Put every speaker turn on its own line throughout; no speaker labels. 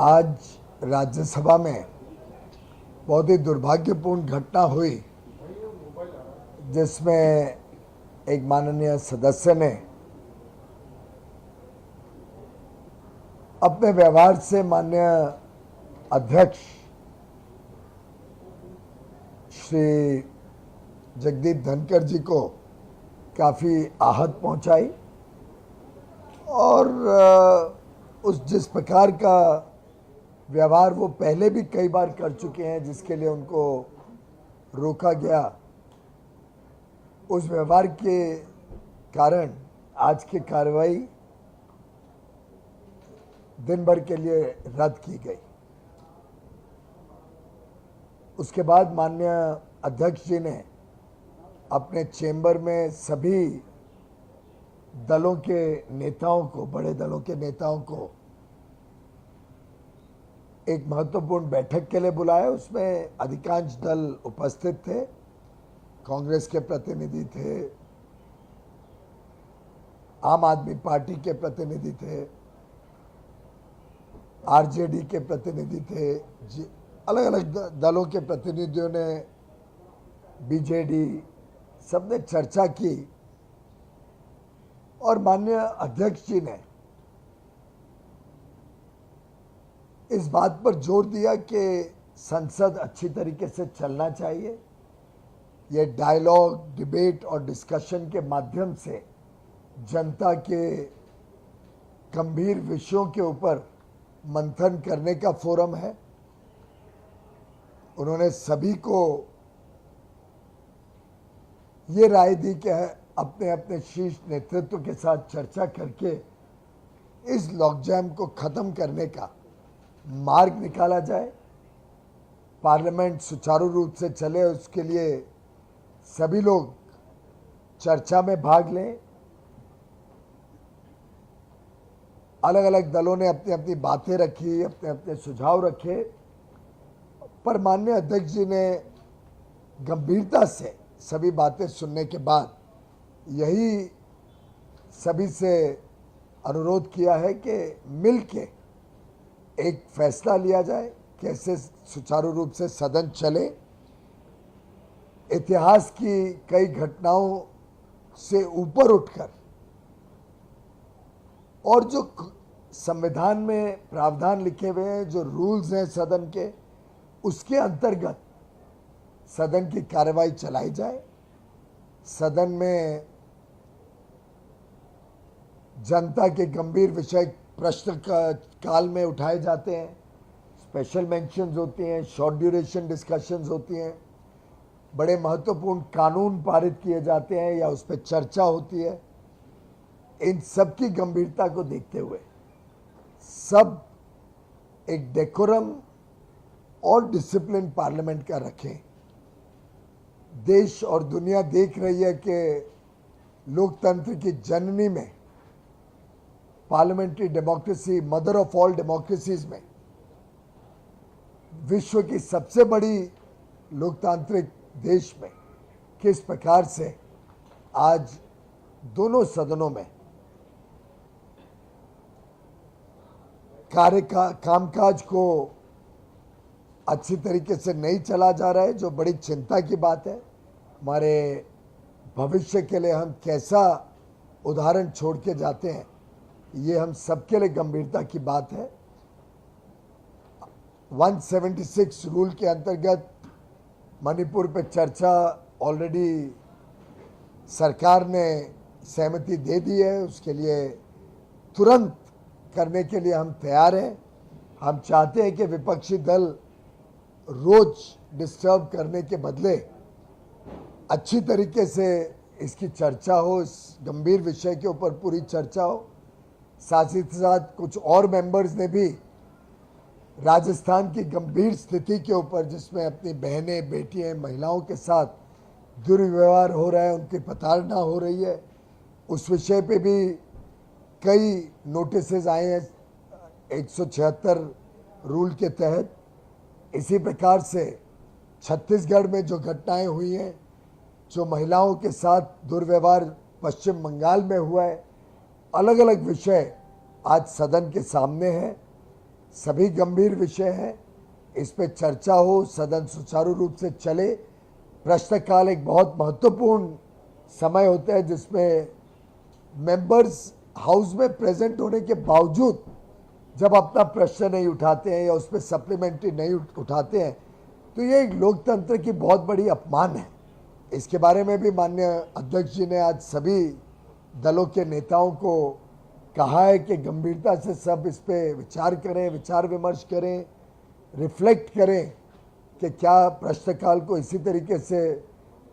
आज राज्यसभा में बहुत ही दुर्भाग्यपूर्ण घटना हुई जिसमें एक माननीय सदस्य ने अपने व्यवहार से माननीय अध्यक्ष श्री जगदीप धनखड़ जी को काफ़ी आहत पहुंचाई और उस जिस प्रकार का व्यवहार वो पहले भी कई बार कर चुके हैं जिसके लिए उनको रोका गया, उस व्यवहार के कारण आज की कार्रवाई दिन भर के लिए रद्द की गई। उसके बाद माननीय अध्यक्ष जी ने अपने चेंबर में सभी दलों के नेताओं को, बड़े दलों के नेताओं को एक महत्वपूर्ण बैठक के लिए बुलाया। उसमें अधिकांश दल उपस्थित थे, कांग्रेस के प्रतिनिधि थे, आम आदमी पार्टी के प्रतिनिधि थे, आरजेडी के प्रतिनिधि थे, अलग अलग दलों के प्रतिनिधियों ने, बीजेडी, सबने चर्चा की और माननीय अध्यक्ष जी ने इस बात पर जोर दिया कि संसद अच्छी तरीके से चलना चाहिए। ये डायलॉग, डिबेट और डिस्कशन के माध्यम से जनता के गंभीर विषयों के ऊपर मंथन करने का फोरम है। उन्होंने सभी को ये राय दी कि अपने अपने शीर्ष नेतृत्व के साथ चर्चा करके इस लॉकजैम को खत्म करने का मार्ग निकाला जाए, पार्लियामेंट सुचारू रूप से चले, उसके लिए सभी लोग चर्चा में भाग लें। अलग अलग दलों ने अपनी अपनी बातें रखी, अपने अपने सुझाव रखे, पर माननीय अध्यक्ष जी ने गंभीरता से सभी बातें सुनने के बाद यही सभी से अनुरोध किया है कि मिलके एक फैसला लिया जाए, कैसे सुचारू रूप से सदन चले। इतिहास की कई घटनाओं से ऊपर उठकर और जो संविधान में प्रावधान लिखे हुए हैं, जो रूल्स हैं सदन के, उसके अंतर्गत सदन की कार्रवाई चलाई जाए। सदन में जनता के गंभीर विषय प्रश्न काल में उठाए जाते हैं, स्पेशल मेंशंस होती हैं, शॉर्ट ड्यूरेशन डिस्कशंस होती हैं, बड़े महत्वपूर्ण कानून पारित किए जाते हैं या उस पर चर्चा होती है। इन सब की गंभीरता को देखते हुए सब एक डेकोरम और डिसिप्लिन पार्लियामेंट का रखें। देश और दुनिया देख रही है कि लोकतंत्र की जननी में, parliamentary democracy, mother of all democracies में, विश्व की सबसे बड़ी लोकतांत्रिक देश में किस प्रकार से आज दोनों सदनों में कामकाज को अच्छी तरीके से नहीं चला जा रहा है, जो बड़ी चिंता की बात है। हमारे भविष्य के लिए हम कैसा उदाहरण छोड़ के जाते हैं, ये हम सबके लिए गंभीरता की बात है। 176 रूल के अंतर्गत मणिपुर पे चर्चा ऑलरेडी सरकार ने सहमति दे दी है, उसके लिए तुरंत करने के लिए हम तैयार हैं। हम चाहते हैं कि विपक्षी दल रोज डिस्टर्ब करने के बदले अच्छी तरीके से इसकी चर्चा हो, इस गंभीर विषय के ऊपर पूरी चर्चा हो। साथ ही साथ कुछ और मेंबर्स ने भी राजस्थान की गंभीर स्थिति के ऊपर, जिसमें अपनी बहनें, बेटियां, महिलाओं के साथ दुर्व्यवहार हो रहा है, उनकी प्रताड़ना हो रही है, उस विषय पे भी कई नोटिसेस आए हैं 176 रूल के तहत। इसी प्रकार से छत्तीसगढ़ में जो घटनाएं हुई हैं, जो महिलाओं के साथ दुर्व्यवहार पश्चिम बंगाल में हुआ है, अलग अलग विषय आज सदन के सामने हैं। सभी गंभीर विषय हैं, इस पे चर्चा हो, सदन सुचारू रूप से चले। प्रश्नकाल एक बहुत महत्वपूर्ण समय होता है जिसमें मेंबर्स हाउस में प्रेजेंट होने के बावजूद जब अपना प्रश्न नहीं उठाते हैं या उस पर सप्लीमेंट्री नहीं उठाते हैं तो ये एक लोकतंत्र की बहुत बड़ी अपमान है। इसके बारे में भी माननीय अध्यक्ष जी ने आज सभी दलों के नेताओं को कहा है कि गंभीरता से सब इस पे विचार करें, विचार विमर्श करें, रिफ्लेक्ट करें कि क्या प्रश्नकाल को इसी तरीके से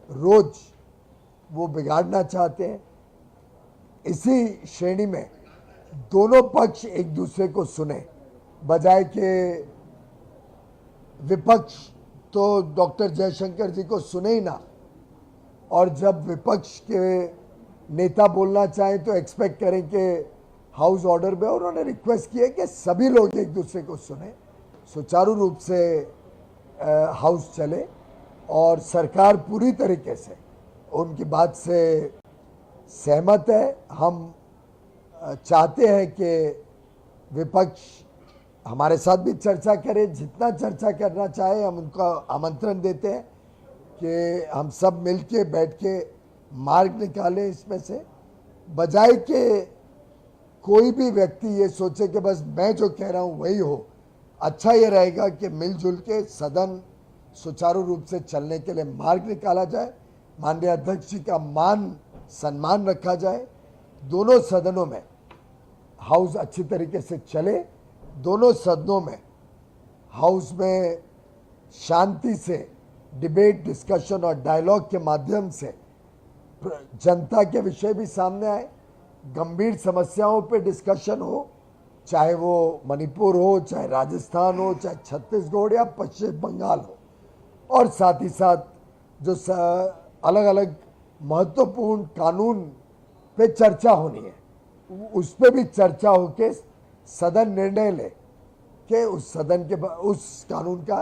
रोज वो बिगाड़ना चाहते हैं। इसी श्रेणी में दोनों पक्ष एक दूसरे को सुने, बजाय के विपक्ष तो डॉक्टर जयशंकर जी को सुने ही ना, और जब विपक्ष के नेता बोलना चाहें तो एक्सपेक्ट करें कि हाउस ऑर्डर में उन्होंने रिक्वेस्ट की है कि सभी लोग एक दूसरे को सुने, सुचारू रूप से हाउस चले और सरकार पूरी तरीके से उनकी बात से सहमत है। हम चाहते हैं कि विपक्ष हमारे साथ भी चर्चा करे, जितना चर्चा करना चाहे हम उनका आमंत्रण देते हैं कि हम सब मिलके बैठ के मार्ग निकालें इसमें से, बजाय के कोई भी व्यक्ति ये सोचे कि बस मैं जो कह रहा हूँ वही हो। अच्छा ये रहेगा कि मिलजुल के सदन सुचारू रूप से चलने के लिए मार्ग निकाला जाए, माननीय अध्यक्ष जी का मान सम्मान रखा जाए, दोनों सदनों में हाउस अच्छी तरीके से चले, दोनों सदनों में हाउस में शांति से डिबेट, डिस्कशन और डायलॉग के माध्यम से जनता के विषय भी सामने आए, गंभीर समस्याओं पे डिस्कशन हो, चाहे वो मणिपुर हो, चाहे राजस्थान हो, चाहे छत्तीसगढ़ या पश्चिम बंगाल हो, और साथ ही साथ जो अलग अलग महत्वपूर्ण कानून पे चर्चा होनी है उस पे भी चर्चा हो के सदन निर्णय ले कि उस सदन के उस कानून का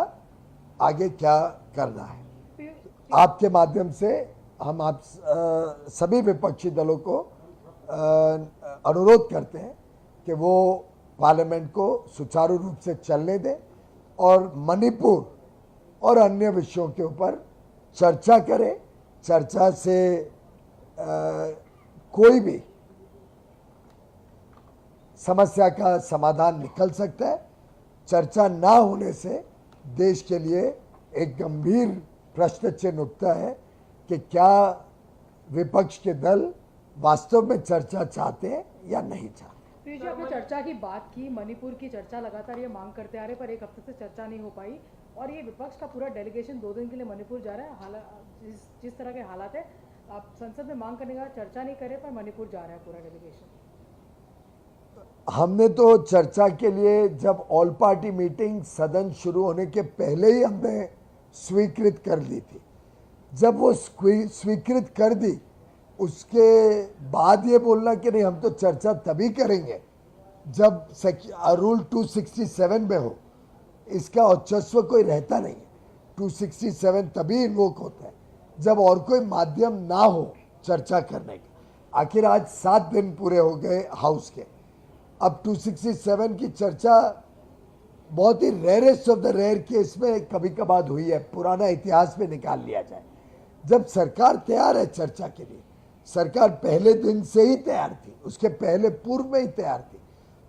आगे क्या करना है। आपके माध्यम से हम आप सभी विपक्षी दलों को अनुरोध करते हैं कि वो पार्लियामेंट को सुचारू रूप से चलने दें और मणिपुर और अन्य विषयों के ऊपर चर्चा करें। चर्चा से कोई भी समस्या का समाधान निकल सकता है। चर्चा ना होने से देश के लिए एक गंभीर प्रश्न चिन्ह उठता है कि क्या विपक्ष के दल वास्तव में चर्चा चाहते हैं या नहीं चाहते।
पीयूष जी, आपने चर्चा की बात की, मणिपुर की चर्चा लगातार ये मांग करते आ रहे पर एक हफ्ते से चर्चा नहीं हो पाई, और ये विपक्ष का पूरा डेलीगेशन 2 दिन के लिए मणिपुर जा रहा है। जिस तरह के हालात है, आप संसद में मांग करने का चर्चा नहीं करे पर मणिपुर जा रहा है पूरा डेलीगेशन।
हमने तो चर्चा के लिए जब ऑल पार्टी मीटिंग सदन शुरू होने के पहले ही हमने स्वीकृत कर ली थी। जब वो स्वीकृत कर दी उसके बाद ये बोलना कि नहीं हम तो चर्चा तभी करेंगे जब रूल 267 में हो, इसका औचस्व कोई रहता नहीं है। 267 तभी इन्वोक होता है जब और कोई माध्यम ना हो चर्चा करने का। आखिर आज 7 दिन पूरे हो गए हाउस के, अब 267 की चर्चा बहुत ही rarest of the rare case में कभी कभार हुई है। पुराना इतिहास में निकाल लिया जाए, जब सरकार तैयार है चर्चा के लिए, सरकार पहले दिन से ही तैयार थी, उसके पहले पूर्व में ही तैयार थी,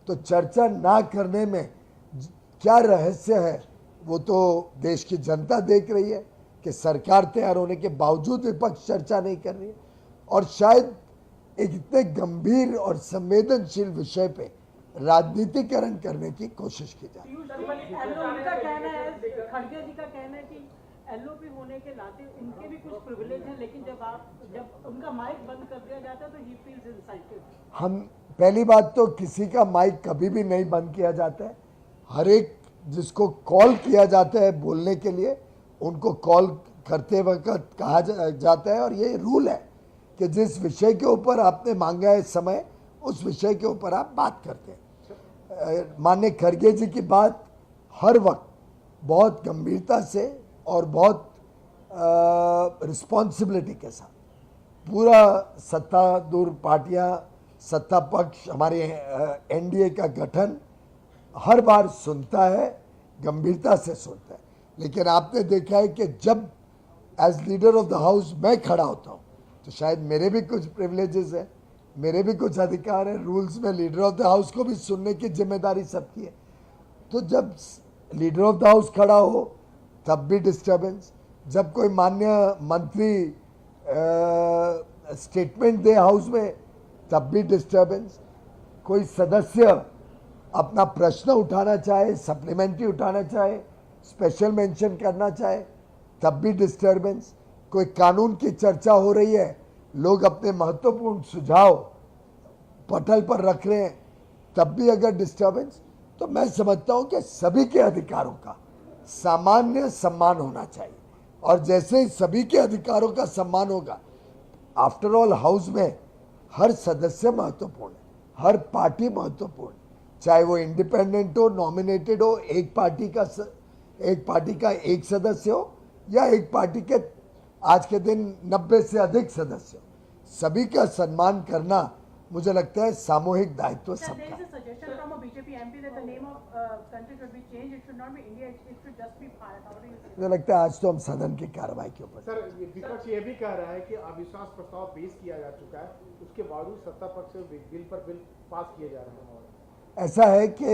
तो चर्चा ना करने में क्या रहस्य है वो तो देश की जनता देख रही है कि सरकार तैयार होने के बावजूद विपक्ष चर्चा नहीं कर रही है। और शायद एक इतने गंभीर और संवेदनशील विषय पे राजनीतिकरण करने की कोशिश की जाए।
खड़गे जी का कहना है कि एलओपी होने के नाते उनके भी कुछ प्रिविलेज हैं, लेकिन जब उनका माइक बंद कर दिया जाता है तो ही फील्स इनसल्टेड। हम
पहली बात तो किसी का माइक कभी भी नहीं बंद किया जाता है। हर एक जिसको कॉल किया जाता है बोलने के लिए उनको कॉल करते वक्त कहा जाता है, और ये रूल है कि जिस विषय के ऊपर आपने मांगा है समय, उस विषय के ऊपर आप बात करते हैं। माननीय खड़गे जी की बात हर वक्त बहुत गंभीरता से और बहुत रिस्पॉन्सिबिलिटी के साथ पूरा सत्तारूढ़ पार्टियां, सत्ता पक्ष, हमारे एनडीए का गठन हर बार सुनता है, गंभीरता से सुनता है। लेकिन आपने देखा है कि जब as leader of the house मैं खड़ा होता हूँ तो शायद मेरे भी कुछ प्रिविलेजेस हैं, मेरे भी कुछ अधिकार हैं। रूल्स में लीडर ऑफ द हाउस को भी सुनने की जिम्मेदारी सबकी है। तो जब लीडर ऑफ द हाउस खड़ा हो तब भी डिस्टर्बेंस, जब कोई मान्य मंत्री स्टेटमेंट दे हाउस में तब भी डिस्टर्बेंस, कोई सदस्य अपना प्रश्न उठाना चाहे, सप्लीमेंट्री उठाना चाहे, स्पेशल मेंशन करना चाहे तब भी डिस्टर्बेंस, कोई कानून की चर्चा हो रही है, लोग अपने महत्वपूर्ण सुझाव पटल पर रख रहे हैं तब भी अगर डिस्टर्बेंस, तो मैं समझता हूं कि सभी के अधिकारों का सामान्य सम्मान होना चाहिए। और जैसे ही सभी के अधिकारों का सम्मान होगा, आफ्टर ऑल हाउस में हर सदस्य महत्वपूर्ण है, हर पार्टी महत्वपूर्ण, चाहे वो इंडिपेंडेंट हो, नॉमिनेटेड हो, एक पार्टी का एक सदस्य हो या एक पार्टी के आज के दिन 90 से अधिक सदस्य हो, सभी का सम्मान करना मुझे लगता है सामूहिक दायित्व
Sir, there
सबका।
is a suggestion from a BJP MP that the name of country should be changed. It should not be India. It should just be Bharat. How do you say?
मुझे लगता है आज तो हम सदन की कार्रवाई के ऊपर।
सर, ये विपक्ष ये भी कह रहा है कि अविश्वास प्रस्ताव पेश किया जा चुका है, उसके बावजूद सत्ता पक्ष से बिल पर बिल पास किए जा रहे हैं।
ऐसा है कि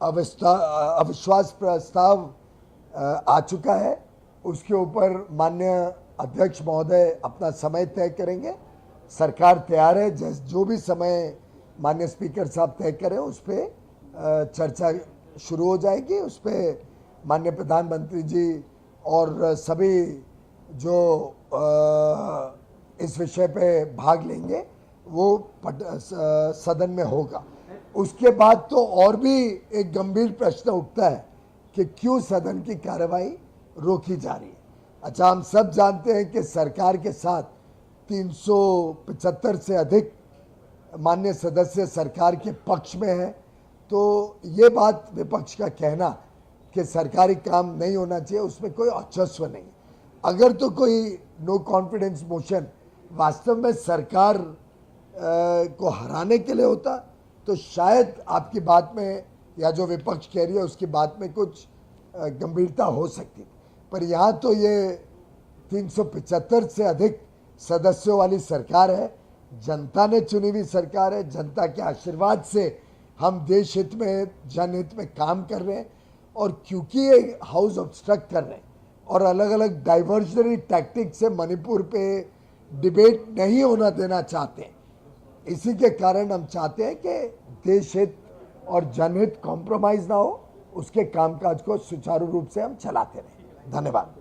अविश्वास प्रस्ताव आ चुका है, उसके ऊपर माननीय अध्यक्ष महोदय अपना समय तय करेंगे। सरकार तैयार है, जो भी समय माननीय स्पीकर साहब तय करें उस पर चर्चा शुरू हो जाएगी। उस पर माननीय प्रधानमंत्री जी और सभी जो इस विषय पे भाग लेंगे वो सदन में होगा। उसके बाद तो और भी एक गंभीर प्रश्न उठता है कि क्यों सदन की कार्रवाई रोकी जा रही है। अच्छा, हम सब जानते हैं कि सरकार के साथ 375 से अधिक मान्य सदस्य सरकार के पक्ष में हैं, तो ये बात विपक्ष का कहना कि सरकारी काम नहीं होना चाहिए, उसमें कोई औचस्व नहीं। अगर तो कोई नो कॉन्फिडेंस मोशन वास्तव में सरकार को हराने के लिए होता तो शायद आपकी बात में या जो विपक्ष कह रही है उसकी बात में कुछ गंभीरता हो सकती थी। पर यहाँ तो ये 375 से अधिक सदस्यों वाली सरकार है, जनता ने चुनी हुई सरकार है, जनता के आशीर्वाद से हम देश हित में, जनहित में काम कर रहे हैं। और क्योंकि ये हाउस ऑब्स्ट्रक्ट कर रहे हैं और अलग अलग डाइवर्जनरी टैक्टिक से मणिपुर पे डिबेट नहीं होना देना चाहते हैं, इसी के कारण हम चाहते हैं कि देश हित और जनहित कॉम्प्रोमाइज ना हो, उसके कामकाज को सुचारू रूप से हम चलाते रहें। धन्यवाद।